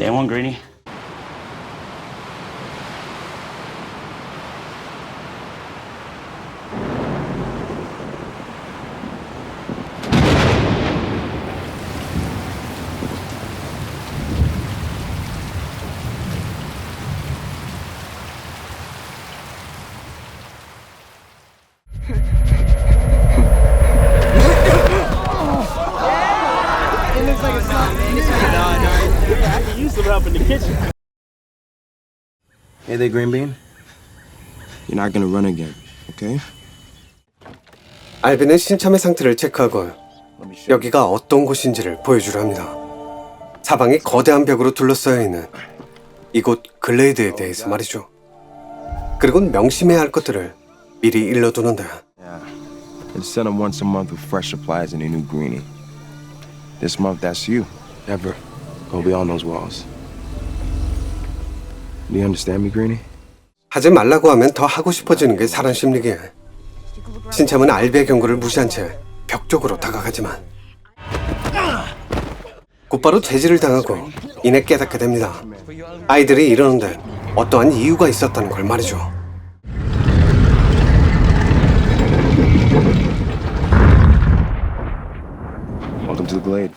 Day one, Greenie. Hey there, Green Bean. You're not gonna run again, okay? 알비는 신참의 상태를 체크하고 여기가 어떤 곳인지를 보여주려 합니다. 사방이 거대한 벽으로 둘러싸여 있는 이곳 글레이드에 대해서 말이죠. 그리고 명심해야 할 것들을 미리 일러두는데 Yeah. It's sent them once a month with fresh supplies and a new greenie. This month, that's you. Never go beyond those walls. Do you understand me, Greenie? 하지 말라고 하면 더 하고 싶어지는 게 사람 심리기에 신참은 알비의 경고를 무시한 채 벽 쪽으로 다가가지만 곧바로 제지를 당하고 이내 깨닫게 됩니다. 아이들이 이러는데 어떠한 이유가 있었다는 걸 말이죠. Welcome to the Glade.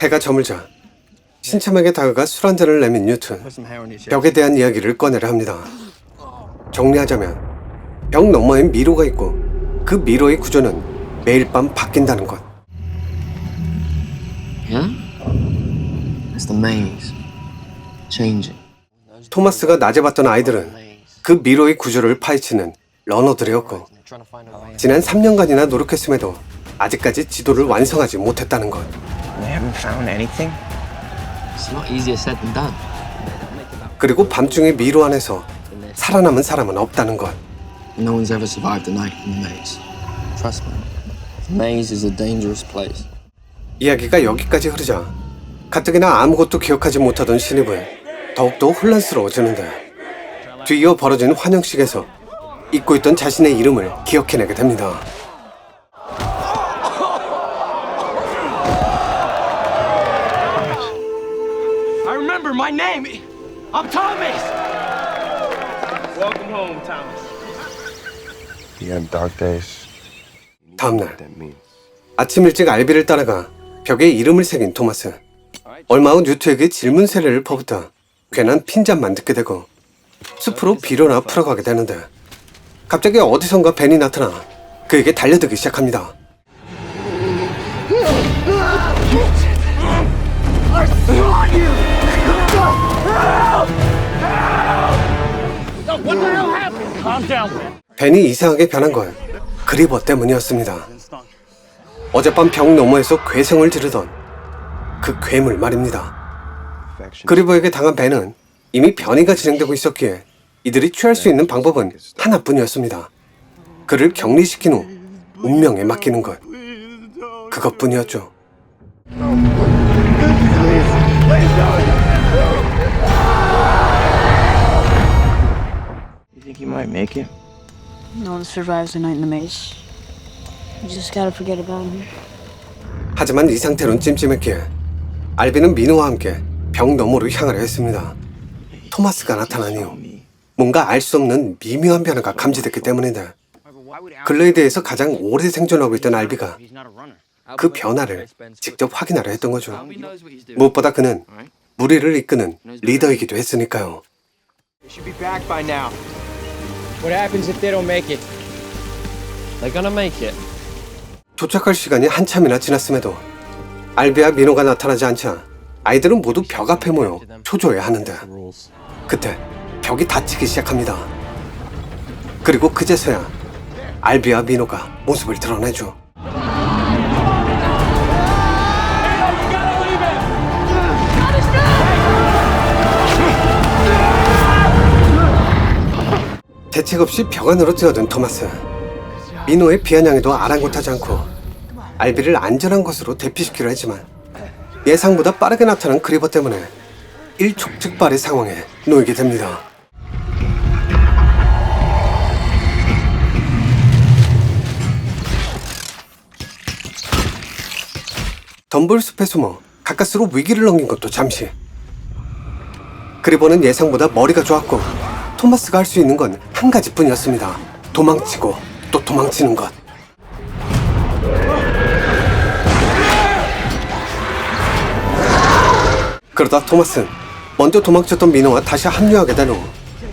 해가 저물자 신참에게 다가가 술 한 잔을 내민 뉴튼. 벽에 대한 이야기를 꺼내려 합니다. 정리하자면 벽 너머엔 미로가 있고 그 미로의 구조는 매일 밤 바뀐다는 것. Yeah? It's the maze. Changing. 토마스가 낮에 봤던 아이들은 그 미로의 구조를 파헤치는 러너들이었고 지난 3년간이나 노력했음에도 아직까지 지도를 완성하지 못했다는 것. They haven't found anything? It's a lot easier said than done. 그리고 밤중에 미로 안에서 살아남은 사람은 없다는 것. No one's ever survived a night in the maze. Trust me. The maze is a dangerous place. 이야기가 여기까지 흐르자 가뜩이나 아무것도 기억하지 못하던 신입은 더욱더 혼란스러워지는데 뒤이어 벌어진 환영식에서 잊고 있던 자신의 이름을 기억해내게 됩니다. I remember my name. I'm Thomas. Welcome home, Thomas. You have dark days. 다음날 What that means. 아침 일찍 알비를 따라가 벽에 이름을 새긴 토마스. 얼마 후 뉴트에게 질문 세례를 퍼붓다 괜한 핀잔만 듣게 되고 숲으로 비로나 풀어가게 되는데 갑자기 어디선가 벤이 나타나 그에게 달려들기 시작합니다. 벤이 이상하게 변한 건 그리버 때문이었습니다. 어젯밤 벽 너머에서 괴성을 지르던 그 괴물 말입니다. 그리버에게 당한 벤은 이미 변이가 진행되고 있었기에 이들이 취할 수 있는 방법은 하나뿐이었습니다. 그를 격리시킨 후 운명에 맡기는 것. 그것뿐이었죠. You think you might make it? No one survives a night in the maze. You just gotta forget about him. 하지만 이 상태론 찜찜했기에 알비는 민호와 함께 벽 너머로 향하려 했습니다. 토마스가 나타난 이후 뭔가 알 수 없는 미묘한 변화가 감지됐기 때문인데 글레이드에서 가장 오래 생존하고 있던 알비가 그 변화를 직접 확인하려 했던 거죠. 무엇보다 그는 무리를 이끄는 리더이기도 했으니까요. They should be back by now. What happens if they don't make it? They're gonna make it. 도착할 시간이 한참이나 지났음에도 알비와 민호가 나타나지 않자 아이들은 모두 벽 앞에 모여 초조해 하는데 그때 벽이 닫히기 시작합니다. 그리고 그제서야 알비와 민호가 모습을 드러내죠. 대책 없이 벽 안으로 뛰어든 토마스. 민호의 비아냥에도 아랑곳하지 않고 알비를 안전한 곳으로 대피시키려 했지만 예상보다 빠르게 나타난 그리버 때문에 일촉즉발의 상황에 놓이게 됩니다. 덤블숲에 숨어 가까스로 위기를 넘긴 것도 잠시. 그리버는 예상보다 머리가 좋았고 토마스가 할 수 있는 건 한 가지뿐이었습니다. 도망치고 또 도망치는 것. 그러다 토마스는 먼저 도망쳤던 민호와 다시 합류하게 된 후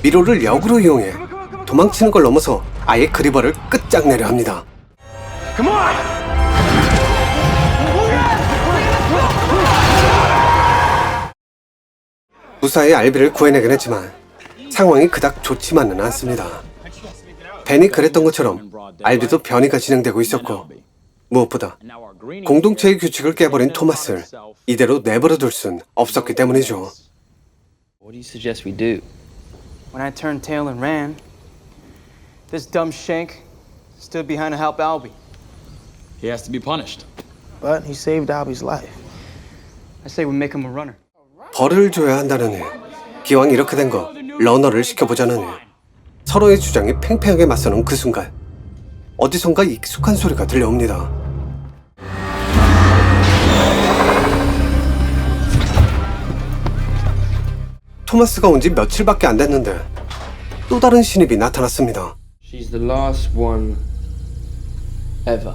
미로를 역으로 이용해 도망치는 걸 넘어서 아예 그리버를 끝장내려 합니다. Come on! 무사히 알비를 구해내긴 했지만 상황이 그닥 좋지만은 않습니다. 벤이 그랬던 것처럼 알비도 변이가 진행되고 있었고 무엇보다 공동체의 규칙을 깨버린 토마스를 이대로 내버려둘 순 없었기 때문이죠. What do you suggest we do? When I turned tail and ran, this dumb shank stood behind to help Albie. He has to be punished. But he saved Albie's life. I say we make him a runner. 벌을 줘야 한다느니 기왕 이렇게 된 거 러너를 시켜보자느니 서로의 주장이 팽팽하게 맞서는 그 순간 어디선가 익숙한 소리가 들려옵니다. 토마스가 온 지 며칠밖에 안 됐는데 또 다른 신입이 나타났습니다. She's the last one ever.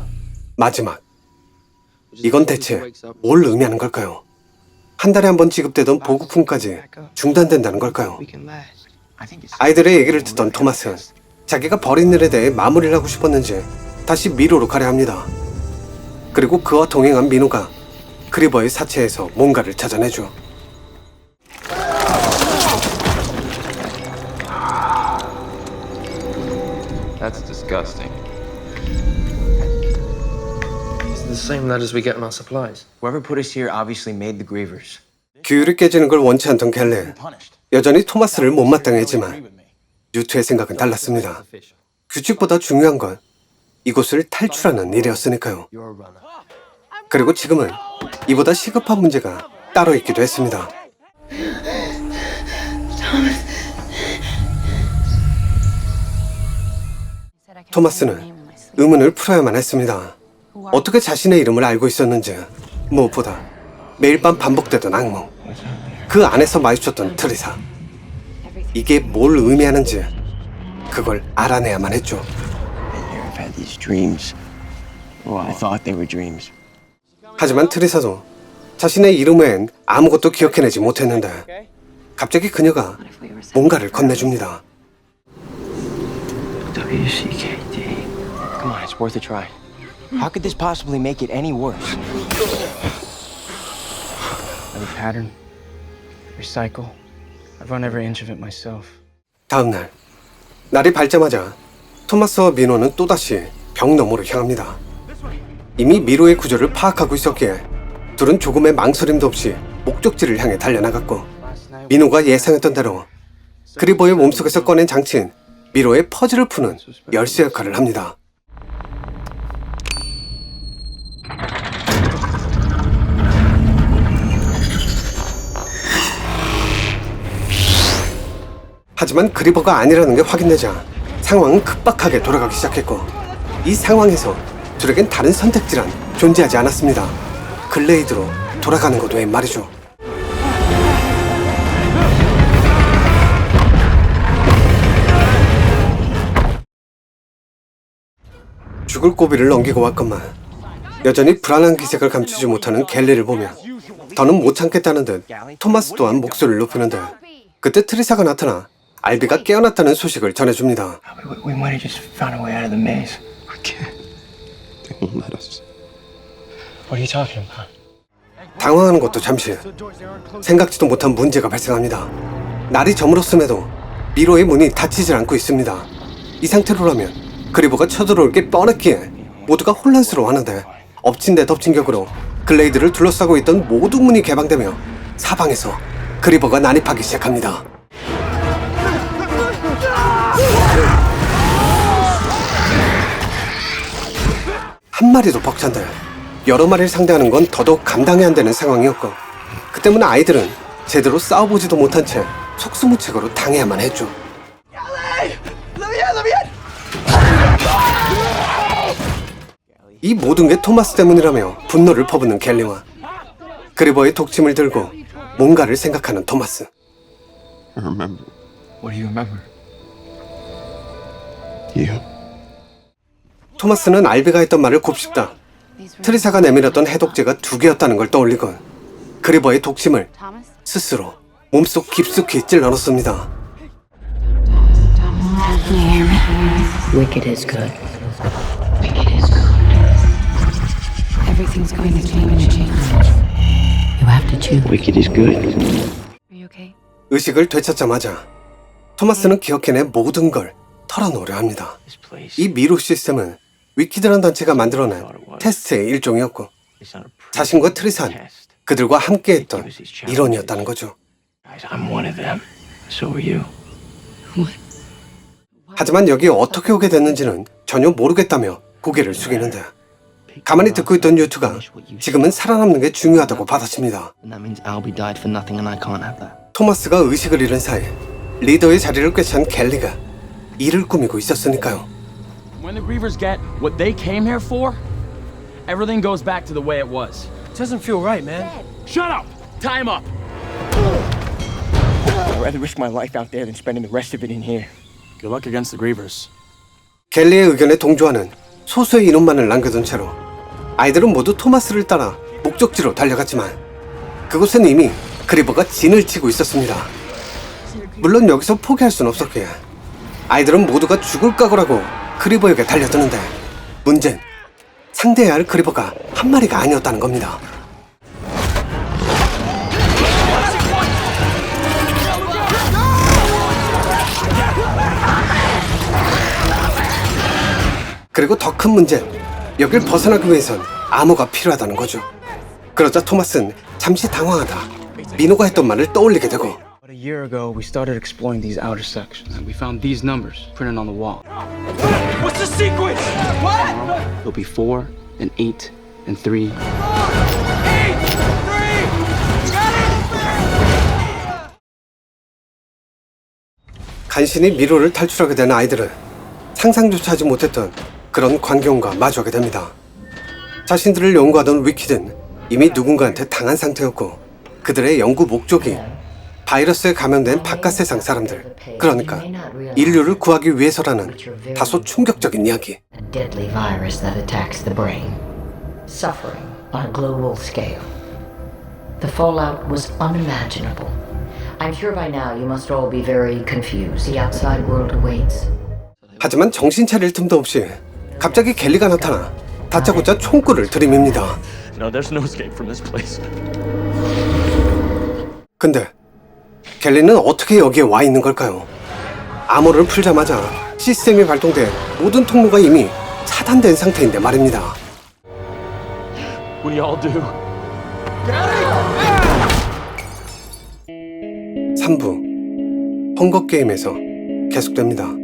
마지막. 이건 대체 뭘 의미하는 걸까요? 한 달에 한 번 지급되던 보급품까지 중단된다는 걸까요? 아이들의 얘기를 듣던 토마스는 자기가 벌인 일에 대해 마무리를 하고 싶었는지 다시 미로로 가려 합니다. 그리고 그와 동행한 민호가 그리버의 사체에서 뭔가를 찾아내죠. That's disgusting. It's the same letters we get in our supplies. Whoever put us here obviously made the grievers. 규율이 깨지는 걸 원치 않던 켈리. 여전히 토마스를 못마땅했지만 뉴트의 생각은 달랐습니다. 규칙보다 중요한 건 이곳을 탈출하는 일이었으니까요. 그리고 지금은 이보다 시급한 문제가 따로 있기도 했습니다. 토마스는 의문을 풀어야만 했습니다. 어떻게 자신의 이름을 알고 있었는지, 무엇보다 매일 밤 반복되던 악몽, 그 안에서 마주쳤던 트리사. 이게 뭘 의미하는지 그걸 알아내야만 했죠. I've had these dreams. Well, I thought they were dreams. 하지만 트리사도 자신의 이름 외엔 아무것도 기억해내지 못했는데 갑자기 그녀가 뭔가를 건네줍니다. WCKD. Come on, it's worth a try. How could this possibly make it any worse? Every pattern, every cycle. I've run every inch of it myself. 다음날 날이 밝자마자 토마스와 민호는 또다시 벽 너머로 향합니다. 이미 미로의 구조를 파악하고 있었기에 둘은 조금의 망설임도 없이 목적지를 향해 달려나갔고 민호가 예상했던 대로 그리버의 몸속에서 꺼낸 장치는 미로의 퍼즐을 푸는 열쇠 역할을 합니다. 하지만 그리버가 아니라는 게 확인되자 상황은 급박하게 돌아가기 시작했고 이 상황에서 둘에겐 다른 선택지란 존재하지 않았습니다. 글레이드로 돌아가는 것 외엔 말이죠. 죽을 고비를 넘기고 왔건만 여전히 불안한 기색을 감추지 못하는 갤리를 보며 더는 못 참겠다는 듯 토마스 또한 목소리를 높이는데 그때 트리사가 나타나 알비가 깨어났다는 소식을 전해줍니다. We might have just found a way out of the maze. We can't. They won't let us. What are you talking about? 당황하는 것도 잠시 생각지도 못한 문제가 발생합니다. 날이 저물었음에도 미로의 문이 닫히질 않고 있습니다. 이 상태로라면 그리버가 쳐들어올 게 뻔했기에 모두가 혼란스러워하는데 엎친 데 덮친 격으로 글레이드를 둘러싸고 있던 모든 문이 개방되며 사방에서 그리버가 난입하기 시작합니다. 한 마리도 벅찬데 여러 마리를 상대하는 건 더더욱 감당이 안 되는 상황이었고 그 때문에 아이들은 제대로 싸워보지도 못한 채 속수무책으로 당해야만 했죠. 이 모든 게 토마스 때문이라며 분노를 퍼붓는 갤리와 그리버의 독침을 들고 뭔가를 생각하는 토마스. I remember. What do you remember? You. 토마스는 알비가 했던 말을 곱씹다 트리사가 내밀었던 해독제가 2개였다는 걸 떠올리곤 그리버의 독침을 스스로 몸속 깊숙이 찔러 넣습니다. Wicked is good. Wicked is good. Everything's going to change. You have to choose. Wicked is good. Are you okay? 의식을 되찾자마자 토마스는 기억해낸 모든 걸 털어놓으려 합니다. 이 미로 시스템은 위키드란 단체가 만들어낸 테스트의 일종이었고 자신과 트리사는 그들과 함께했던 일원이었다는 거죠. I'm one of them. So are you. 하지만 여기에 어떻게 오게 됐는지는 전혀 모르겠다며 고개를 숙이는데 가만히 듣고 있던 유투가 지금은 살아남는 게 중요하다고 받아칩니다. And that means Albie died for nothing and I can't have that. 토마스가 의식을 잃은 사이 리더의 자리를 꿰찬 갤리가 일을 꾸미고 있었으니까요. When the Grievers get what they came here for, everything goes back to the way it was. Doesn't feel right, man. Shut up! Time up! I'd rather risk my life out there than spending the rest of it in here. Good luck against the Grievers. 갤리의 의견에 동조하는 소수의 인원만을 남겨둔 채로 아이들은 모두 토마스를 따라 목적지로 달려갔지만 그곳엔 이미 그리버가 진을 치고 있었습니다. 물론 여기서 포기할 순 없었기에 아이들은 모두가 죽을 각오라고 그리버에게 달려드는데 문제는 상대해야 할 그리버가 한 마리가 아니었다는 겁니다. 그리고 더 큰 문제는 여길 벗어나기 위해선 암호가 필요하다는 거죠. 그러자 토마스는 잠시 당황하다 민호가 했던 말을 떠올리게 되고 About a year ago, we started exploring these outer sections, and we found these numbers printed on the wall. What's the sequence? What? It'll be 4, and 8, and 3. 8, 3, got it! 간신히 미로를 탈출하게 된 아이들은 상상조차 하지 못했던 그런 광경과 마주하게 됩니다. 자신들을 연구하던 위키드는 이미 누군가한테 당한 상태였고 그들의 연구 목적이 바이러스에 감염된 바깥 세상 사람들, 그러니까 인류를 구하기 위해서라는 다소 충격적인 이야기. A deadly virus that attacks the brain. Suffering on a global scale. The fallout was unimaginable. I'm sure by now you must all be very confused. The outside world awaits. 하지만 정신 차릴 틈도 없이 갑자기 갤리가 나타나 다짜고짜 총구를 들이밉니다. No, there's no escape from this place. 근데 갤리는 어떻게 여기에 와 있는 걸까요? 암호를 풀자마자 시스템이 발동돼 모든 통로가 이미 차단된 상태인데 말입니다. We all do. 3부 헝거게임에서 계속됩니다.